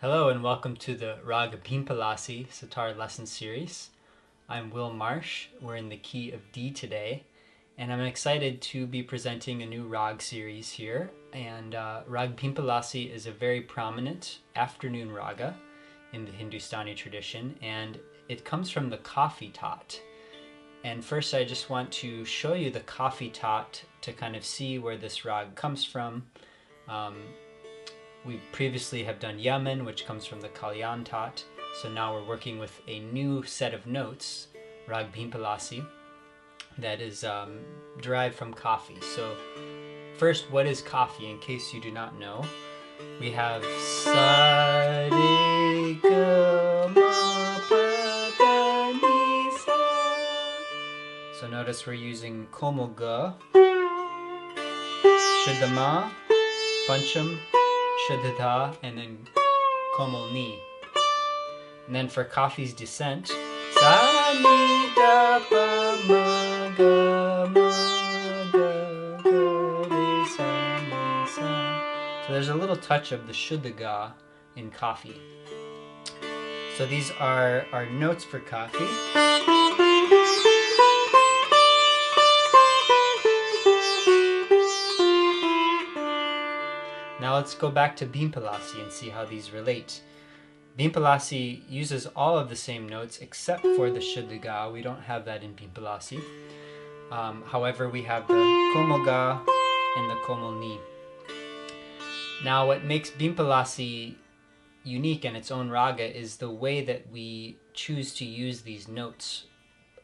Hello and welcome to the raga Bhimpalasi Sitar lesson series. I'm Will Marsh. We're in the key of D today, and I'm excited to be presenting a new rag series here. And rag Bhimpalasi is a very prominent afternoon raga in the Hindustani tradition, and it comes from the coffee tot. And first I just want to show you the coffee tot to kind of see where this rag comes from. We previously have done Yaman, which comes from the Kalyan tot. So now we're working with a new set of notes, rag Bhimpalasi, that is derived from coffee. So first, what is coffee? In case you do not know, we have sa re ga ma pa da ni sa. So notice we're using komal ga, shuddha ma, pancham, shuddha dha, and then komal ni. And then for coffee's descent, sa ni da pa ma ga re sa ni sa. So there's a little touch of the shuddha ga in coffee. So these are our notes for coffee. Now let's go back to Bhimpalasi and see how these relate. Bhimpalasi uses all of the same notes except for the shuddha ga. We don't have that in Bhimpalasi. However, we have the komal ga and the komal ni. Now what makes Bhimpalasi unique in its own raga is the way that we choose to use these notes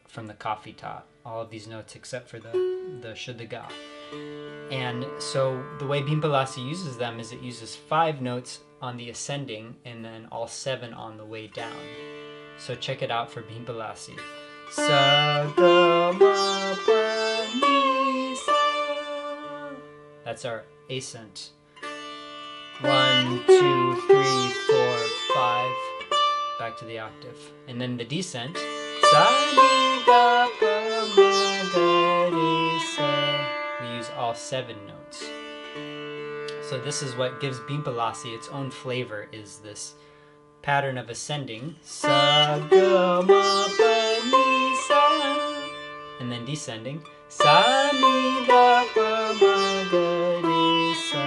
from the coffee tot. All of these notes except for the shuddha ga. And so the way Bhimpalasi uses them is it uses 5 notes on the ascending and then all 7 on the way down. So check it out for Bhimpalasi. Sa ga ma pa ni sa. That's our ascent. 1, 2, 3, 4, 5. Back to the octave. And then the descent. Sa ni da pa ma ga re sa. We use all 7 notes. So this is what gives Bhimpalasi its own flavor, is this pattern of ascending, sa ga ma pa ni sa, and then descending, sa ni da pa ma ga re sa.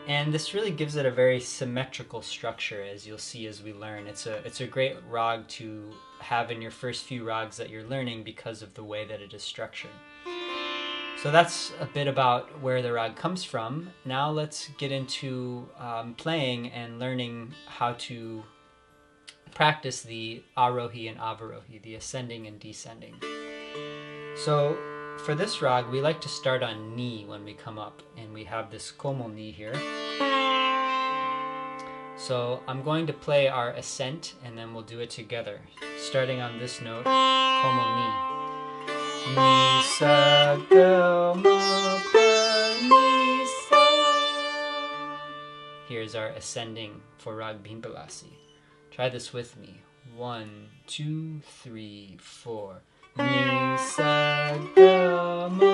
And this really gives it a very symmetrical structure, as you'll see as we learn. It's a great rag to have in your first few rags that you're learning because of the way that it is structured. So that's a bit about where the rag comes from. Now let's get into playing and learning how to practice the Avarohi and Avarohi, the ascending and descending. So for this rag, we like to start on ni when we come up, and we have this komal ni here. So I'm going to play our ascent, and then we'll do it together, starting on this note, komal ni. Ni sa ga ma pa ni sa. Here's our ascending for rag Bhimpalasi. Try this with me. 1, 2, 3, 4. Ni sa ga ma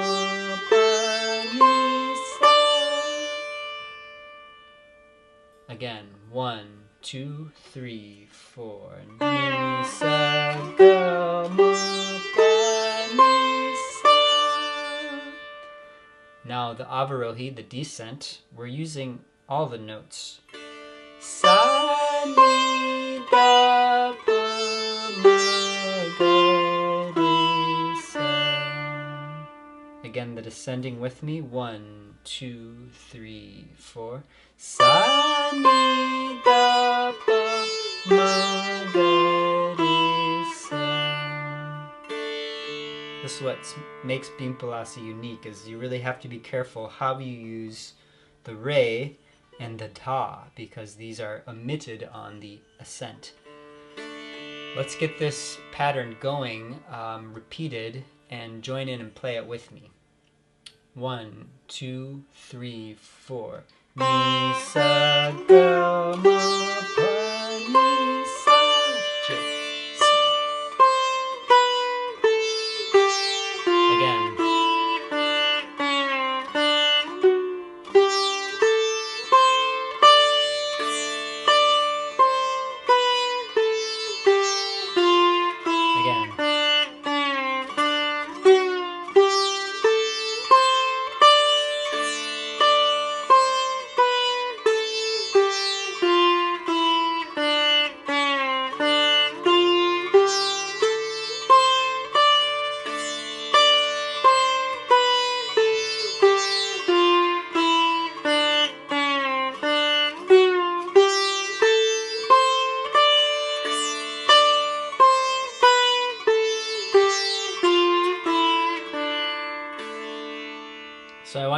pa ni sa. Again. 1, 2, 3, 4. Ni sa ga ma pa ni sa. Now the Avarohi, the descent, we're using all the notes. Sa ni da pa ma ga re sa. Again, the descending with me. 1, 2, 3, 4. Sa ni da pa ma ga re sa. This is what makes Bhimpalasi unique, is you really have to be careful how you use the re and the dha, because these are omitted on the ascent. Let's get this pattern going, repeated, and join in and play it with me. 1, 2, 3, 4. Ni sa ga ma pa ni sa. Again.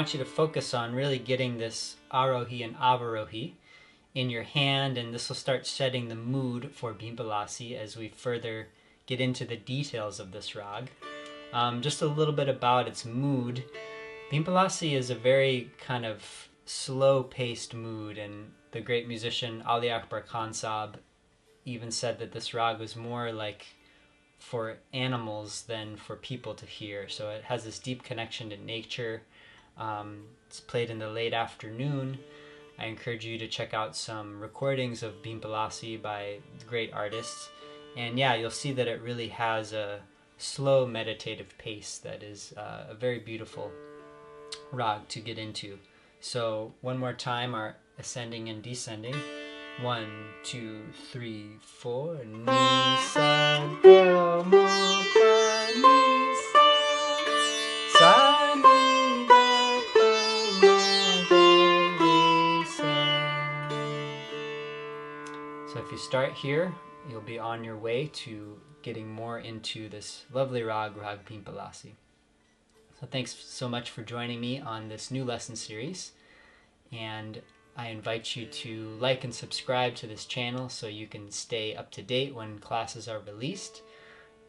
want you to focus on really getting this Arohi and Avarohi in your hand, and this will start setting the mood for Bhimpalasi as we further get into the details of this rag. Just a little bit about its mood. Bhimpalasi is a very kind of slow-paced mood, and the great musician Ali Akbar Khan Sahib even said that this rag was more like for animals than for people to hear. So it has this deep connection to nature. It's played in the late afternoon. I encourage you to check out some recordings of Bhimpalasi by great artists. And yeah, you'll see that it really has a slow meditative pace that is a very beautiful rag to get into. So one more time, our ascending and descending. 1, 2, 3, 4. Ni sa do mo fa ni sa sa ni da pa ma do re sa. So if you start here, you'll be on your way to getting more into this lovely rag Bhimpalasi. So thanks so much for joining me on this new lesson series, and I invite you to like and subscribe to this channel so you can stay up to date when classes are released.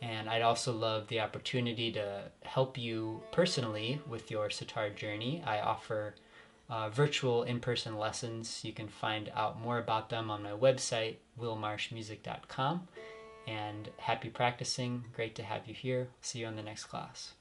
And I'd also love the opportunity to help you personally with your sitar journey. I offer virtual in-person lessons. You can find out more about them on my website, willmarshmusic.com. And happy practicing. Great to have you here. See you in the next class.